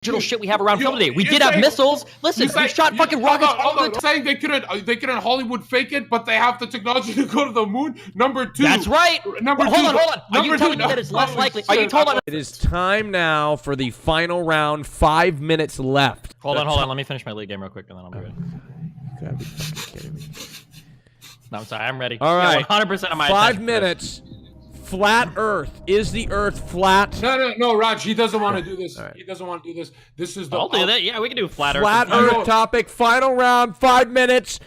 digital shit we have around film today. We did have missiles. Listen, we shot fucking rockets all the time. Saying they couldn't Hollywood fake it, but they have the technology to go to the moon. Number two. That's right. Hold on. Are you telling me that it's less likely? Are you telling me? It is time now for the final round. 5 minutes left. Hold on. Let me finish my league game real quick, and then I'll be ready. You gotta be fucking kidding me. No, I'm sorry. I'm ready. All right. 100% of my 5 minutes. Flat Earth. Is the Earth flat? No, Raj. He doesn't want to do this. Right. He doesn't want to do this. This is the. I'll do that. Yeah, we can do flat Earth. Flat Earth topic. Final round. 5 minutes.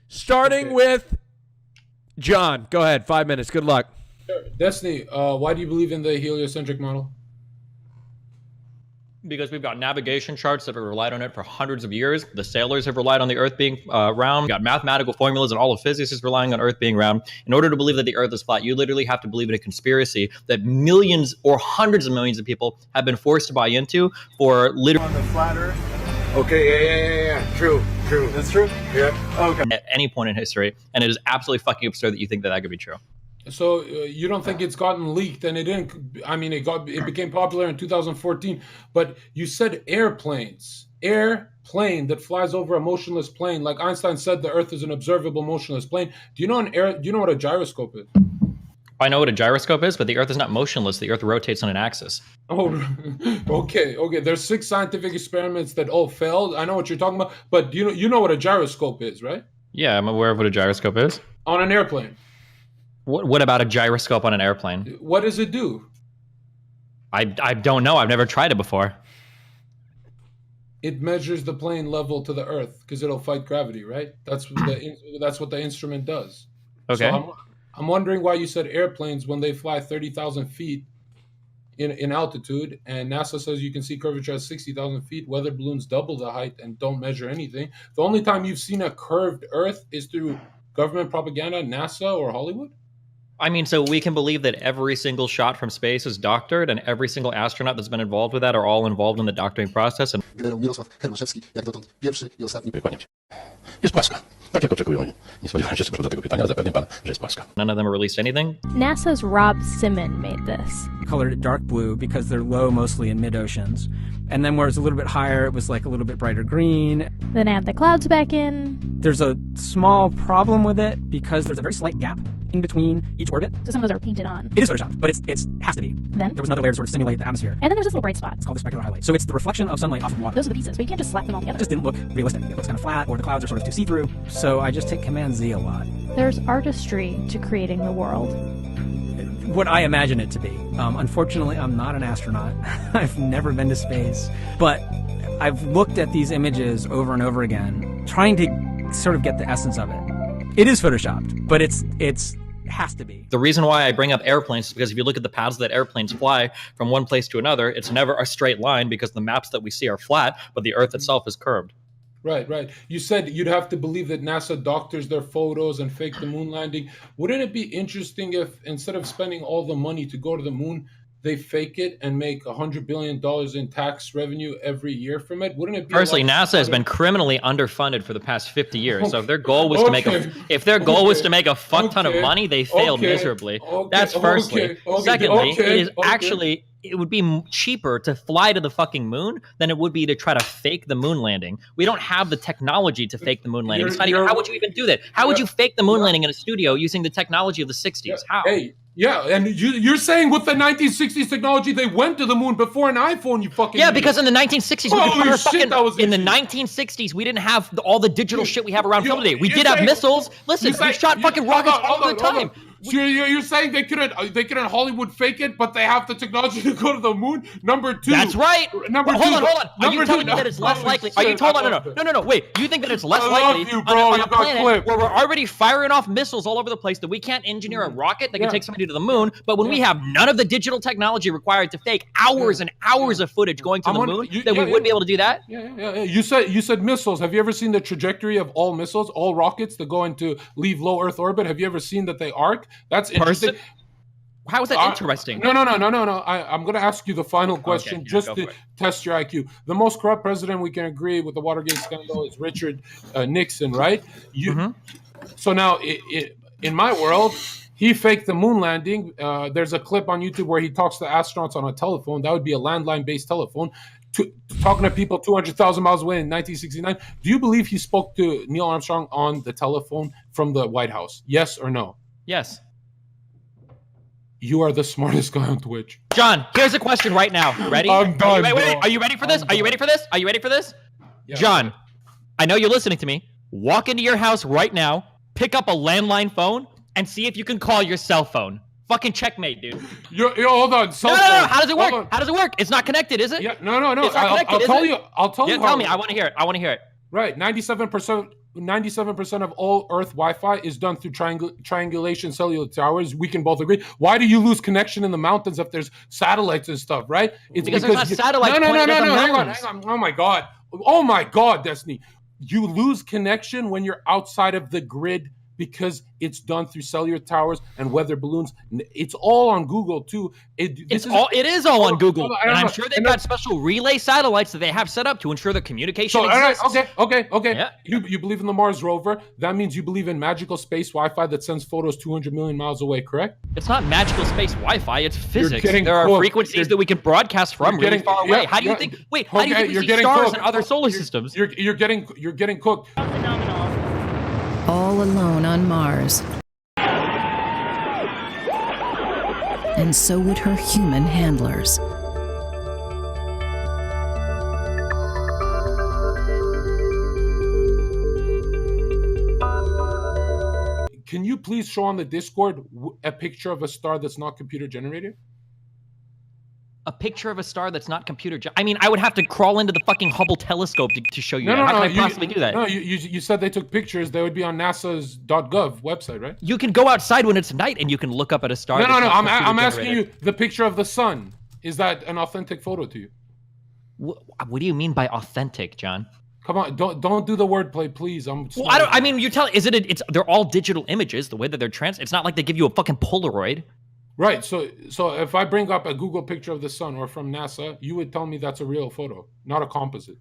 Starting with John. Go ahead. 5 minutes. Good luck. Destiny. Why do you believe in the heliocentric model? Because we've got navigation charts that have relied on it for hundreds of years. The sailors have relied on the Earth being round. We've got mathematical formulas, and all of physics is relying on Earth being round. In order to believe that the Earth is flat, you literally have to believe in a conspiracy that millions or hundreds of millions of people have been forced to buy into for literally on the flat Earth. Okay, yeah. True. That's true. Yeah. Okay. At any point in history, and it is absolutely fucking absurd that you think that that could be true. So you don't think it's gotten leaked, and it didn't? I mean, it became popular in 2014. But you said airplanes, airplane that flies over a motionless plane, like Einstein said, the Earth is an observable motionless plane. Do you know what a gyroscope is? I know what a gyroscope is, but the Earth is not motionless. The Earth rotates on an axis. Oh, okay. There's 6 scientific experiments that all failed. I know what you're talking about, but you know what a gyroscope is, right? Yeah, I'm aware of what a gyroscope is. On an airplane. What about a gyroscope on an airplane? What does it do? I don't know. I've never tried it before. It measures the plane level to the Earth because it'll fight gravity, right? That's what the instrument does. Okay. So I'm wondering why you said airplanes when they fly 30,000 feet in altitude, and NASA says you can see curvature at 60,000 feet. Weather balloons double the height and don't measure anything. The only time you've seen a curved Earth is through government propaganda, NASA, or Hollywood? I mean, so we can believe that every single shot from space is doctored, and every single astronaut that's been involved with that are all involved in the doctoring process. And Generał Mirosław Hermaszewski, jak dotąd pierwszy i ostatni. Kłaniam się. Jest płaska. Tak jak oczekują. Nie spodziewałem się do tego pytania, ale zapewniam pana, że jest płaska. none of them have released anything. NASA's Rob Simon made this. Colored it dark blue because they're low mostly in mid-oceans. And then where it's a little bit higher, it was like a little bit brighter green. Then add the clouds back in. There's a small problem with it because there's a very slight gap in between each orbit. So some of those are painted on. It is photoshopped, but it has to be. Then there was another layer to sort of simulate the atmosphere. And then there's this little bright spot. It's called the specular highlight. So it's the reflection of sunlight off of water. Those are the pieces, but you can't just slap them all It together. just didn't look realistic. It looks kind of flat, or the clouds are sort of too see-through. So I just take Command Z a lot. There's artistry to creating the world. What I imagine it to be. Unfortunately, I'm not an astronaut. I've never been to space. But I've looked at these images over and over again, trying to sort of get the essence of it. It is photoshopped, but it has to be. The reason why I bring up airplanes is because if you look at the paths that airplanes fly from one place to another, it's never a straight line because the maps that we see are flat, but the Earth itself is curved. Right. You said you'd have to believe that NASA doctors their photos and fake the moon landing. Wouldn't it be interesting if instead of spending all the money to go to the moon, they fake it and make $100 billion in tax revenue every year from it? Wouldn't it be? Personally, NASA has been criminally underfunded for the past 50 years. So if their goal was to make a fuck ton of money, they failed miserably. That's firstly. Secondly, it would be cheaper to fly to the fucking moon than it would be to try to fake the moon landing. We don't have the technology to fake the moon landing. How would you even do that? How would you fake the moon landing in a studio using the technology of the 60s? How? Hey, yeah, and you're saying with the 1960s technology, they went to the moon before an iPhone, you fucking Yeah, idiot. Because in the 1960s, in the 1960s, we didn't have all the digital shit we have around film today. We did have missiles. Listen, we shot fucking rockets all the time. So you're saying they couldn't Hollywood fake it, but they have the technology to go to the moon? Number two. That's right. Hold on. Are you telling me that it's less likely? Are you No. Wait. You think that it's less likely on a planet where we're already firing off missiles all over the place that we can't engineer a rocket that can take somebody to the moon? But when we have none of the digital technology required to fake hours and hours of footage going to the moon, we wouldn't be able to do that? Yeah. You said missiles. Have you ever seen the trajectory of all missiles, all rockets that go into leave low Earth orbit? Have you ever seen that they arc? That's interesting. How is that interesting? No. I'm going to ask you the final question just to test your IQ. The most corrupt president we can agree with the Watergate scandal is Richard Nixon, right? So now, in my world, he faked the moon landing. There's a clip on YouTube where he talks to astronauts on a telephone. That would be a landline-based telephone. talking to people 200,000 miles away in 1969. Do you believe he spoke to Neil Armstrong on the telephone from the White House? Yes or no? Yes. You are the smartest guy on Twitch. John, here's a question right now. Ready? I'm done, wait. bro. Are you ready for this? Are you ready for this? Are you ready for this? Yeah. John, I know you're listening to me. Walk into your house right now, pick up a landline phone, and see if you can call your cell phone. Fucking checkmate, dude. Yo, hold on. No. How does it work? How does it work? It's not connected, is it? Yeah, no. It's not connected, I'll tell you. I'll tell you. Yeah, tell me. I want to hear it. Right, 97% of all Earth Wi-Fi is done through triangulation cellular towers. We can both agree. Why do you lose connection in the mountains if there's satellites and stuff? Right? It's because there's not satellites. No. pointed at the Hang mountains. on. Oh my God, Destiny. You lose connection when you're outside of the grid because it's done through cellular towers and weather balloons. It's all on Google too. It is all on Google, and I'm sure they've got special relay satellites that they have set up to ensure the communication exists. Okay. Yeah. You believe in the Mars rover? That means you believe in magical space Wi-Fi that sends photos 200 million miles away, correct? It's not magical space Wi-Fi. It's physics. getting There are cooked. frequencies that we can broadcast from really far away. How do you think? Wait, how do you think we see stars in other solar systems? You're getting cooked. All alone on Mars. And so would her human handlers. Can you please show on the Discord a picture of a star that's not computer generated? A picture of a star that's not I mean, I would have to crawl into the fucking Hubble telescope to show you that. How can I possibly do that? No, you said they took pictures. They would be on NASA's .gov website, right? You can go outside when it's night and you can look up at a star. No. I'm asking you the picture of the sun. Is that an authentic photo to you? What do you mean by authentic, John? Come on, don't do the wordplay, please. Well, I mean, you tell. They're all digital images. The way that they're it's not like they give you a fucking Polaroid. Right. So if I bring up a Google picture of the sun or from NASA, you would tell me that's a real photo, not a composite.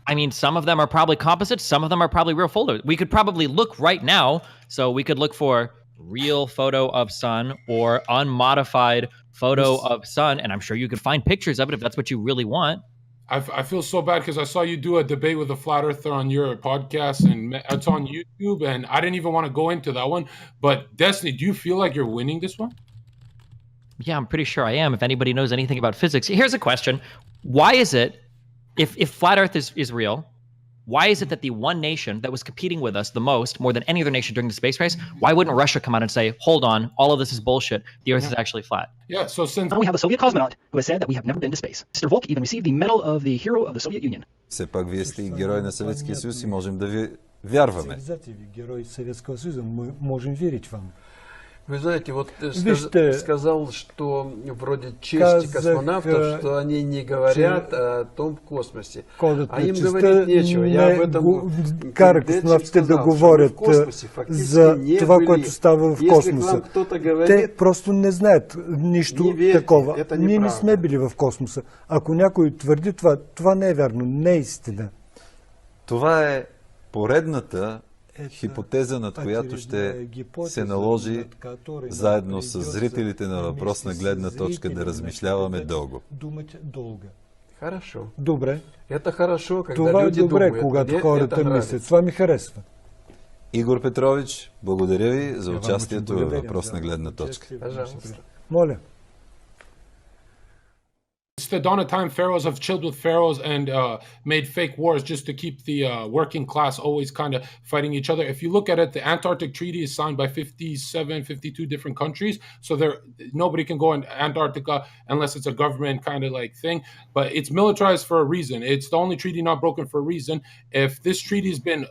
I mean, some of them are probably composites. Some of them are probably real photos. We could probably look right now. So we could look for real photo of sun or unmodified photo of sun. And I'm sure you could find pictures of it if that's what you really want. I feel so bad because I saw you do a debate with a flat earther on your podcast, and it's on YouTube, and I didn't even want to go into that one. But Destiny, do you feel like you're winning this one? Yeah, I'm pretty sure I am. If anybody knows anything about physics, here's a question: why is it, if flat Earth is real, why is it that the one nation that was competing with us the most, more than any other nation during the space race, why wouldn't Russia come out and say, "Hold on, all of this is bullshit. The Earth is actually flat"? Yeah. So since we have a Soviet cosmonaut who has said that we have never been to space. Mr. Volk even received the Medal of the Hero of the Soviet Union. Все пак вие сте герой на Съветския съюз и можем да ви вярваме. Герой Советского Союза, мы можем верить вам. Вы знаете, вот ты сказал, что вроде честь космонавтов, что они не говорят о том в космосе. А им говорить нечего. Я об этом кара космонавтите да говорят за това, което става в космоса. Те просто не знаят нищо такова. Ние не сме били в космоса. Ако някой твърди това, това не е вярно, не е истина. Това е поредната хипотеза, над която ще се наложи заедно с зрителите на въпросна гледна точка да размишляваме дълго. Хорошо. Добре. Это хорошо, когда това люди е добре, думают. когато хората мислят. Това ми харесва. Игор Петрович, благодаря ви за участието във въпросна гледна точка. Моля. It's the dawn of time. Pharaohs have chilled with pharaohs and made fake wars just to keep the working class always kind of fighting each other. If you look at it, the Antarctic Treaty is signed by 57, 52 different countries. So nobody can go in Antarctica unless it's a government kind of like thing. But it's militarized for a reason. It's the only treaty not broken for a reason. If this treaty has been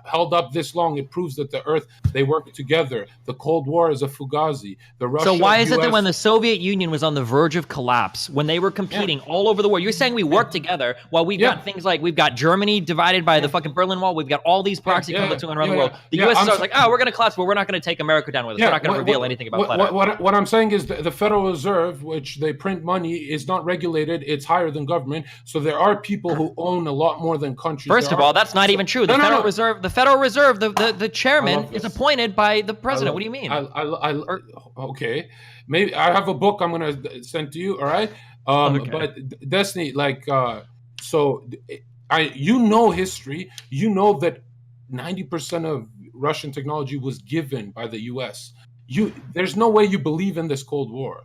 held up this long, it proves that the Earth, they work together. The Cold War is a fugazi. So why is it that when the Soviet Union was on the verge of collapse, when they were competing all over the world, you're saying we work together while we've got things like we've got Germany divided by the fucking Berlin Wall, we've got all these proxy conflicts going around the world. The USSR is like, oh, we're going to collapse, but we're not going to take America down with us. We're not going to reveal anything about flat Earth. What I'm saying is the Federal Reserve, which they print money, is not regulated. It's higher than government. So there are people who own a lot more than countries. First of all, that's not even true. The Federal Reserve, the chairman is appointed by the president. What do you mean? Okay. Maybe I have a book I'm going to send to you. All right. Okay. But Destiny, like, you know history. You know that 90% of Russian technology was given by the U.S. There's no way you believe in this Cold War.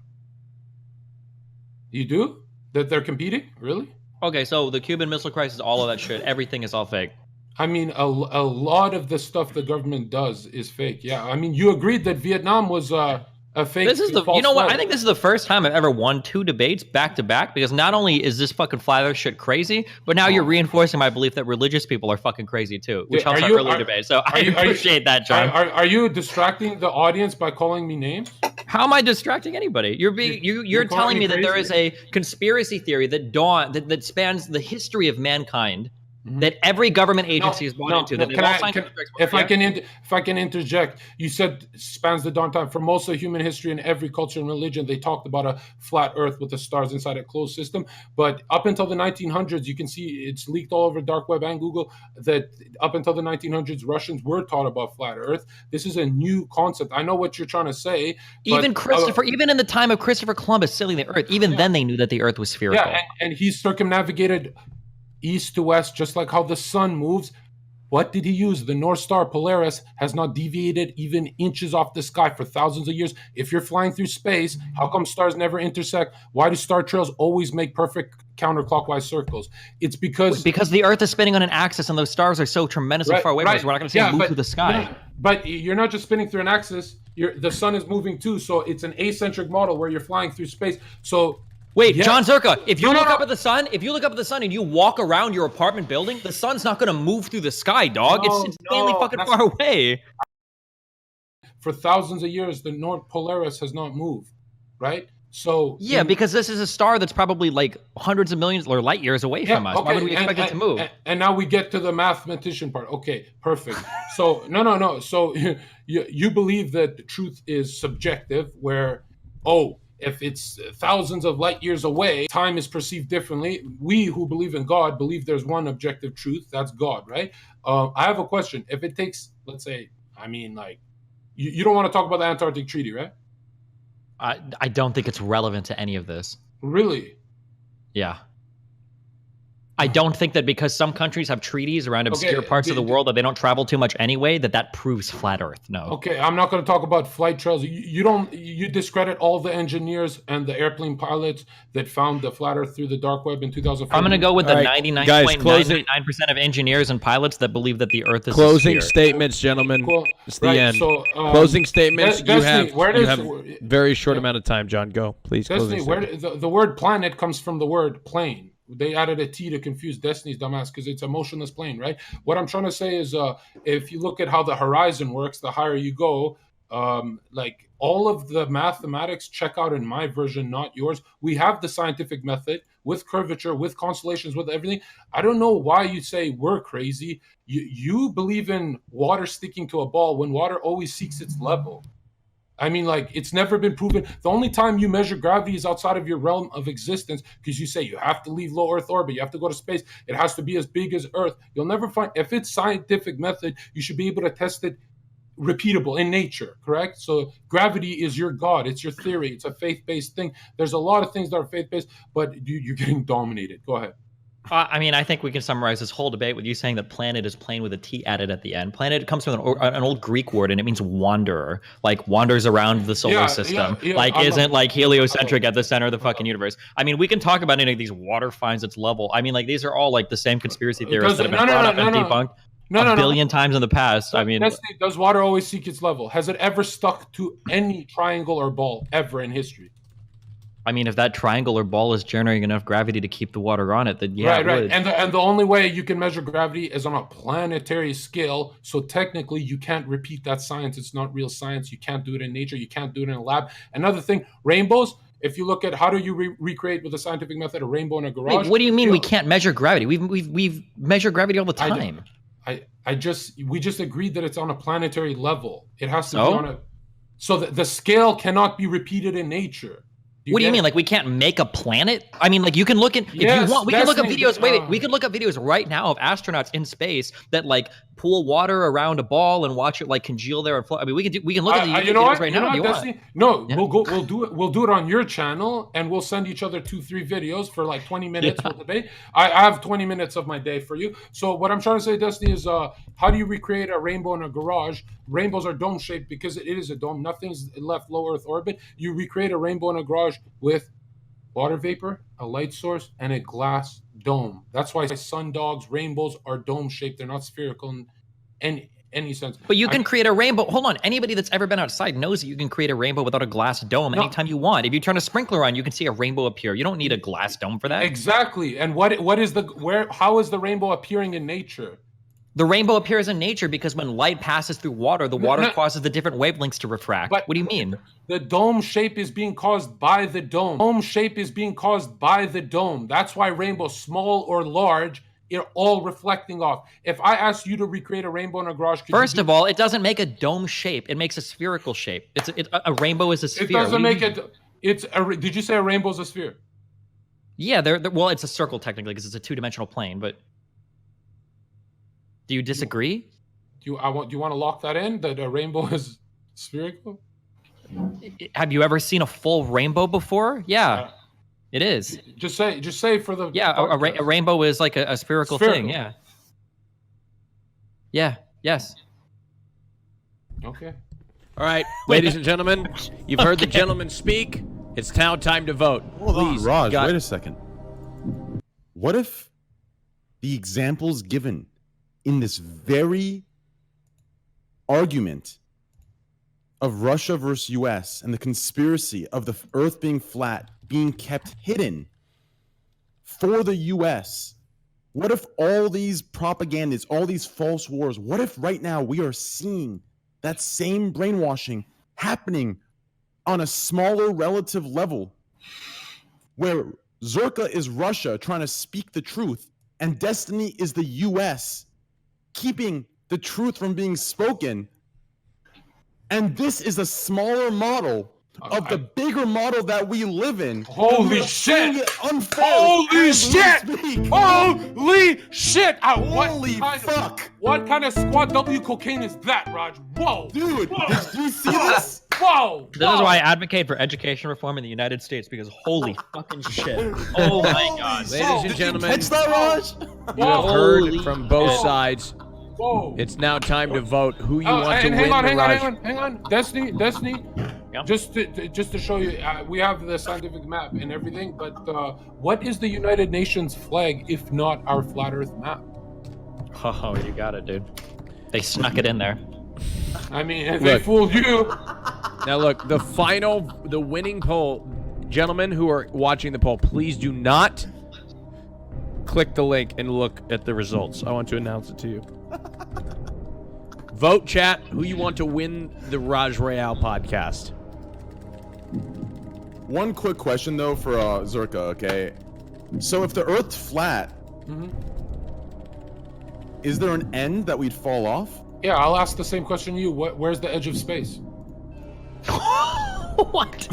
You do? That they're competing? Really? Okay, so the Cuban Missile Crisis, all of that shit, everything is all fake. I mean, a lot of the stuff the government does is fake. Yeah, I mean, you agreed that Vietnam was a fake. This is you know what? I think this is the first time I've ever won 2 debates back to back, because not only is this fucking flat earth shit crazy, but now you're reinforcing my belief that religious people are fucking crazy too, which helps our earlier debate. So I appreciate that, John. Are you distracting the audience by calling me names? How am I distracting anybody? You're telling me that there is a conspiracy theory that spans the history of mankind. That every government agency is bought into. If I can interject, you said spans the dawn time. For most of human history and every culture and religion, they talked about a flat Earth with the stars inside a closed system. But up until the 1900s, you can see it's leaked all over dark web and Google that up until the 1900s, Russians were taught about flat Earth. This is a new concept. I know what you're trying to say. Even in the time of Christopher Columbus sailing the Earth, even then they knew that the Earth was spherical. Yeah, and he circumnavigated east to west, just like how the sun moves. What did he use? The North Star Polaris has not deviated even inches off the sky for thousands of years. If you're flying through space, how come stars never intersect? Why do star trails always make perfect counterclockwise circles? It's because the Earth is spinning on an axis and those stars are so tremendously far away. So we're not going to see them move through the sky. But you're not just spinning through an axis. The sun is moving too. So it's an acentric model where you're flying through space. So wait, John Zherka, if you look up at the sun, and you walk around your apartment building, the sun's not going to move through the sky, dog. It's insanely fucking far away. For thousands of years, the North Polaris has not moved, right? So yeah, because this is a star that's probably like hundreds of millions or light years away from us. Why would we expect it to move? And now we get to the mathematician part. Okay, perfect. So no. So you believe that the truth is subjective, where if it's thousands of light years away, time is perceived differently. We who believe in God believe there's one objective truth. That's God, right? I have a question. If it takes, let's say, you don't want to talk about the Antarctic Treaty, right? I don't think it's relevant to any of this. Really? Yeah. I don't think that because some countries have treaties around obscure parts of the world that they don't travel too much anyway, that proves flat Earth. No. Okay, I'm not going to talk about flight trails. You discredit all the engineers and the airplane pilots that found the flat Earth through the dark web in 2004. I'm going to go with the 99.99% of engineers and pilots that believe that the Earth is closing statements, gentlemen. It's the end. So, closing statements. You have very short amount of time, John. Go, please. Destiny, the word planet comes from the word plane. They added a T to confuse Destiny's dumbass because it's a motionless plane, right? What I'm trying to say is if you look at how the horizon works, the higher you go, like all of the mathematics check out in my version, not yours. We have the scientific method with curvature, with constellations, with everything. I don't know why you say we're crazy. You believe in water sticking to a ball when water always seeks its level. I mean, like, it's never been proven. The only time you measure gravity is outside of your realm of existence because you say you have to leave low Earth orbit. You have to go to space. It has to be as big as Earth. You'll never find, if it's scientific method, you should be able to test it repeatable in nature, correct? So gravity is your God. It's your theory. It's a faith-based thing. There's a lot of things that are faith-based, but you're getting dominated. Go ahead. I mean, I think we can summarize this whole debate with you saying that planet is plane with a T added at the end. Planet comes from an old Greek word, and it means wanderer, like wanders around the solar system, isn't like heliocentric at the center of the fucking universe. I mean, we can talk about any of these water finds its level. I mean, like, these are all like the same conspiracy theorists that have been brought up and debunked a billion times in the past. I mean, does water always seek its level? Has it ever stuck to any triangle or ball ever in history? I mean, if that triangle or ball is generating enough gravity to keep the water on it, then yeah, right. And the only way you can measure gravity is on a planetary scale. So technically, you can't repeat that science. It's not real science. You can't do it in nature. You can't do it in a lab. Another thing, rainbows. If you look at how do you recreate with a scientific method a rainbow in a garage? Wait, what do you mean we can't measure gravity? We've measured gravity all the time. We just agreed that it's on a planetary level. It has to be on a. So the scale cannot be repeated in nature. What do you mean? Like, we can't make a planet? I mean, like, you can look at, if you want, we can look up videos. We can look up videos right now of astronauts in space that, like, pool water around a ball and watch it like congeal there and float. I mean, we can look at the YouTube you know videos what? right You know now. what, If you Destiny? want. No, we'll do it on your channel, and we'll send each other 2-3 videos for like 20 minutes. We'll debate. I have 20 minutes of my day for you. So what I'm trying to say, Destiny, is how do you recreate a rainbow in a garage? Rainbows are dome shaped because it is a dome. Nothing's left low Earth orbit. You recreate a rainbow in a garage with water vapor, a light source, and a glass dome. That's why sundogs, rainbows are dome shaped. They're not spherical in any sense. But you can create a rainbow. Hold on. Anybody that's ever been outside knows that you can create a rainbow without a glass dome anytime you want. If you turn a sprinkler on, you can see a rainbow appear. You don't need a glass dome for that. Exactly. And how is the rainbow appearing in nature? The rainbow appears in nature because when light passes through water, the water causes the different wavelengths to refract. What do you mean? The dome shape is being caused by the dome. Dome shape is being caused by the dome. That's why rainbows, small or large, are all reflecting off. If I asked you to recreate a rainbow in a garage, first of all, it doesn't make a dome shape. It makes a spherical shape. A rainbow is a sphere. It doesn't make it. Did you say a rainbow is a sphere? Yeah, well, it's a circle technically because it's a two-dimensional plane. But do you disagree? Do you want to lock that in, that a rainbow is spherical? Have you ever seen a full rainbow before? Yeah, it is. Just say for the a rainbow is like a spherical thing. Yeah. Yes. Okay. All right, ladies and gentlemen, you've heard the gentleman speak. It's now time to vote. Please, Raj, wait a second. What if the examples given in this very argument of Russia versus US and the conspiracy of the Earth being flat being kept hidden for the US, what if all these propagandas, all these false wars, what if right now we are seeing that same brainwashing happening on a smaller relative level, where Zherka is Russia trying to speak the truth and Destiny is the US keeping the truth from being spoken, and this is a smaller model of the bigger model that we live in. Holy shit! Holy shit! Holy shit! Holy fuck! What kind of squad W cocaine is that, Raj? Whoa! Dude, did you see this? Whoa! This is why I advocate for education reform in the United States, because holy fucking shit. Oh my god. Ladies and gentlemen, catch that, Raj? You have heard from both sides. Whoa. It's now time to vote who you want to win the Hang on. Destiny. Yep. Just to show you, we have the scientific map and everything, but what is the United Nations flag if not our flat Earth map? Oh, you got it, dude. They snuck it in there. I mean, they fooled you. Now look, the winning poll, gentlemen who are watching the poll, please do not click the link and look at the results. I want to announce it to you. Vote, chat, who you want to win the Raj Royale podcast. One quick question though for Zherka, okay? So if the Earth's flat, is there an end that we'd fall off? Yeah, I'll ask the same question to you. Where's the edge of space? What?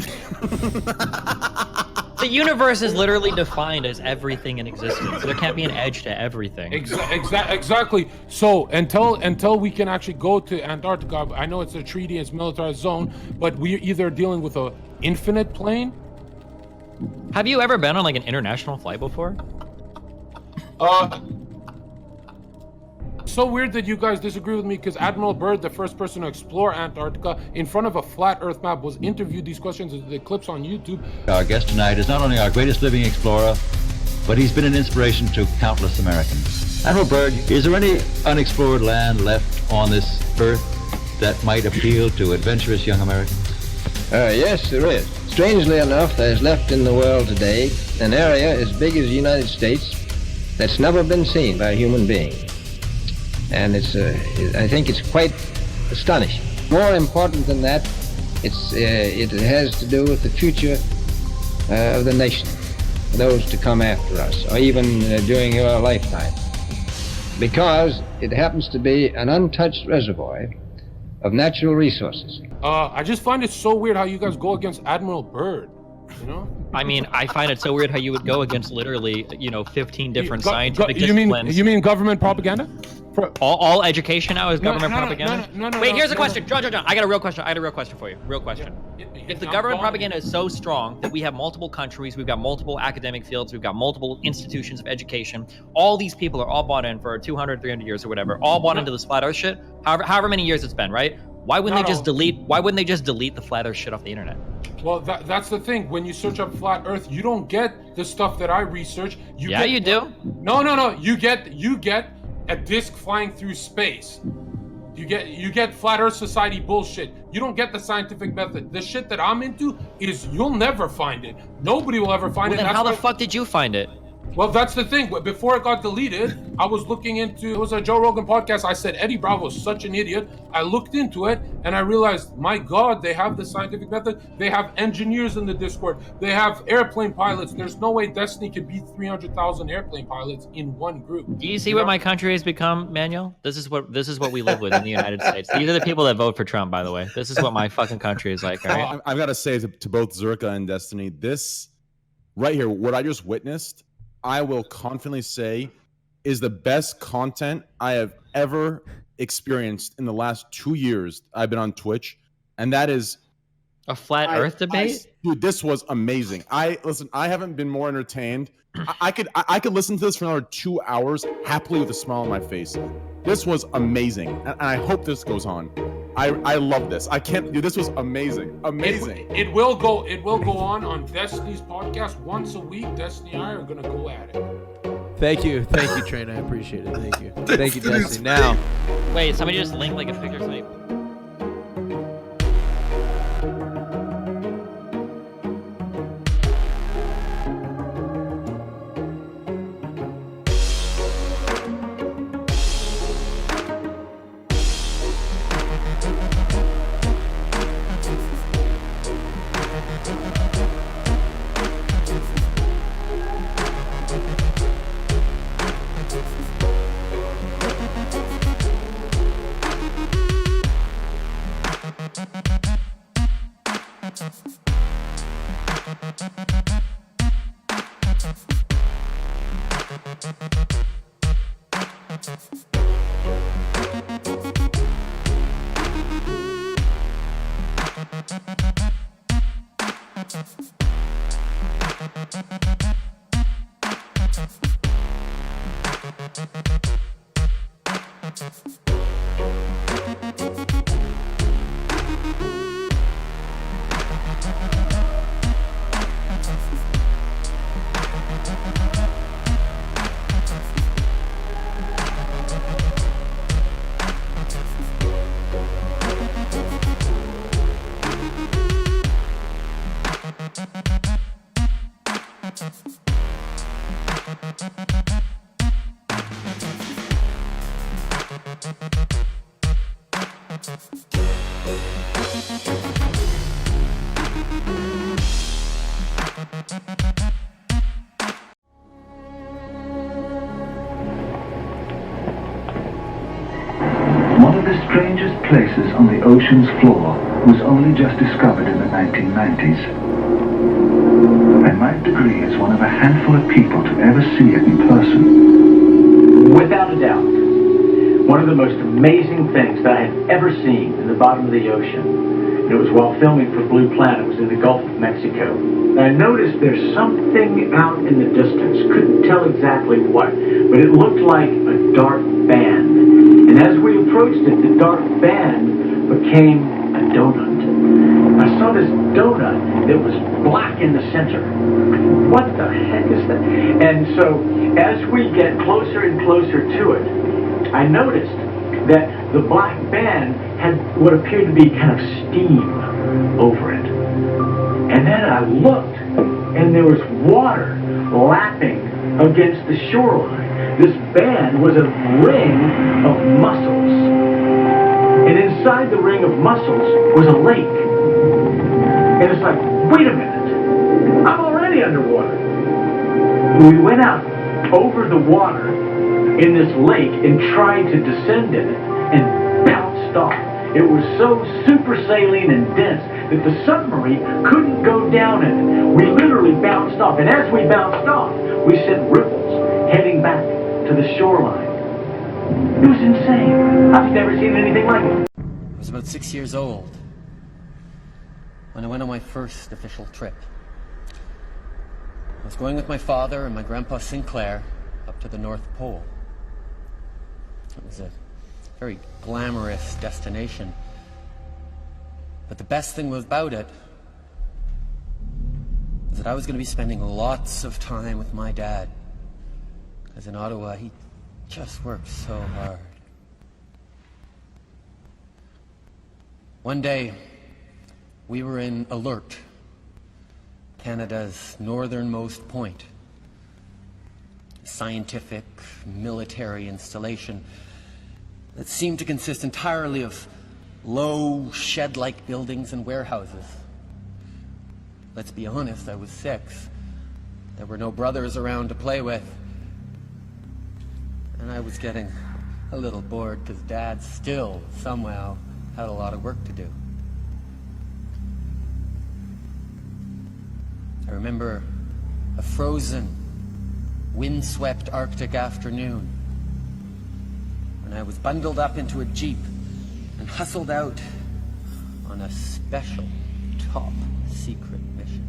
The universe is literally defined as everything in existence. There can't be an edge to everything. Exactly. So until we can actually go to Antarctica, I know it's a treaty, it's militarized zone, but we're either dealing with a infinite plane. Have you ever been on like an international flight before? So weird that you guys disagree with me, because Admiral Byrd, the first person to explore Antarctica in front of a flat Earth map, was interviewed. These questions, the clips on YouTube. Our guest tonight is not only our greatest living explorer, but he's been an inspiration to countless Americans. Admiral Byrd, is there any unexplored land left on this Earth that might appeal to adventurous young Americans? Yes, there is. Strangely enough, there's left in the world today an area as big as the United States that's never been seen by a human being. And I think it's quite astonishing. More important than that, it has to do with the future of the nation, those to come after us, or even during your lifetime. Because it happens to be an untouched reservoir of natural resources. I just find it so weird how you guys go against Admiral Byrd, you know? I mean, I find it so weird how you would go against literally, 15 different scientific disciplines. You mean government propaganda? All education now is government no, propaganda? no, Wait, here's a question. John, I got a real question. For you. Real question. If the government propaganda is so strong that we have multiple countries, we've got multiple academic fields, we've got multiple institutions of education, all these people are all bought in for 200, 300 years or whatever, all bought into this flat earth shit, however many years it's been, right? Why wouldn't they just delete the flat earth shit off the internet? Well, that's the thing. When you search up flat earth, you don't get the stuff that I research. You do. No. You get a disc flying through space. You get flat earth society bullshit. You don't get the scientific method. The shit that I'm into is you'll never find it. Nobody will ever find it. Then how the fuck did you find it? Well, that's the thing. Before it got deleted, I was looking into, it was a Joe Rogan podcast. I said, Eddie Bravo is such an idiot. I looked into it and I realized, my God, they have the scientific method. They have engineers in the Discord. They have airplane pilots. There's no way Destiny could beat 300,000 airplane pilots in one group. Do you see what my country has become, Manuel? This is what we live with in the United States. These are the people that vote for Trump, by the way. This is what my fucking country is like, all right? I've got to say to both Zherka and Destiny, this right here, what I just witnessed, I will confidently say is the best content I have ever experienced in the last 2 years I've been on Twitch. And that is a flat earth debate. Dude, this was amazing. I haven't been more entertained. I could listen to this for another 2 hours happily with a smile on my face. This was amazing. And I hope this goes on. I love this. I can't do this. Was amazing. It will go on Destiny's podcast once a week. Destiny and I are gonna go at it. Thank you, Train. I appreciate it. Thank you, Destiny. Now, wait, somebody just linked like a figure site. One of the strangest places on the ocean's floor was only just discovered in the 1990s. I might agree it's one of a handful of people to ever see it in person. Without a doubt, one of the most amazing things that I had ever seen in the bottom of the ocean, and it was while filming for Blue Planet, was in the Gulf of Mexico. And I noticed there's something out in the distance, couldn't tell exactly what, but it looked like a dark band. And as we approached it, the dark band became a donut. I saw this donut that was black in the center. What the heck is that? And so as we get closer and closer to it, I noticed that the black band had what appeared to be kind of steam over it. And then I looked, and there was water lapping against the shoreline. This band was a ring of mussels. And inside the ring of mussels was a lake. And it's like, wait a minute, I'm already underwater. We went out over the water in this lake and tried to descend in it and bounced off. It was so super saline and dense that the submarine couldn't go down in it. We literally bounced off. And as we bounced off, we sent ripples heading back to the shoreline. It was insane. I've never seen anything like it. I was about 6 years old when I went on my first official trip. I was going with my father and my grandpa Sinclair up to the North Pole. It was a very glamorous destination. But the best thing about it was that I was going to be spending lots of time with my dad. Because in Ottawa, he just worked so hard. One day, we were in Alert, Canada's northernmost point. A scientific, military installation that seemed to consist entirely of low, shed-like buildings and warehouses. Let's be honest, I was 6. There were no brothers around to play with. And I was getting a little bored because Dad still, somehow, had a lot of work to do. I remember a frozen, windswept Arctic afternoon when I was bundled up into a Jeep and hustled out on a special, top-secret mission.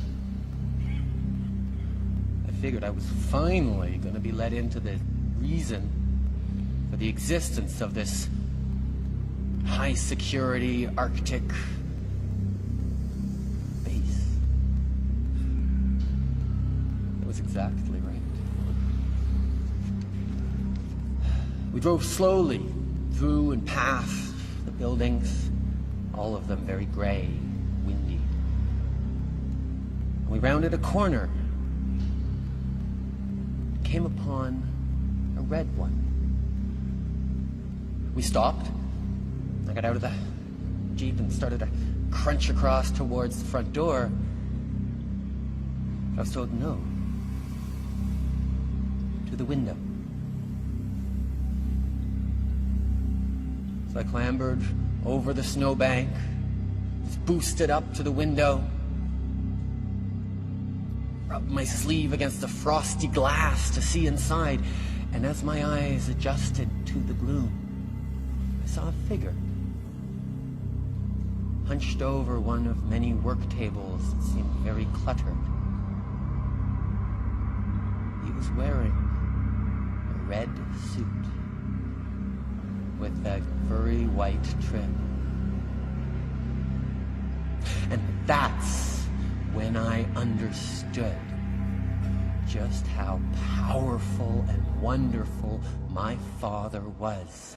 I figured I was finally going to be let into the reason for the existence of this high-security Arctic base. It was exactly right. We drove slowly through and past the buildings, all of them very gray, windy. And we rounded a corner, came upon a red one. We stopped. I got out of the Jeep and started to crunch across towards the front door. I was told no. To the window. So I clambered over the snowbank, boosted up to the window, rubbed my sleeve against the frosty glass to see inside, and as my eyes adjusted to the gloom, I saw a figure hunched over one of many work tables that seemed very cluttered. He was wearing a red suit with that furry white trim. And that's when I understood just how powerful and wonderful my father was.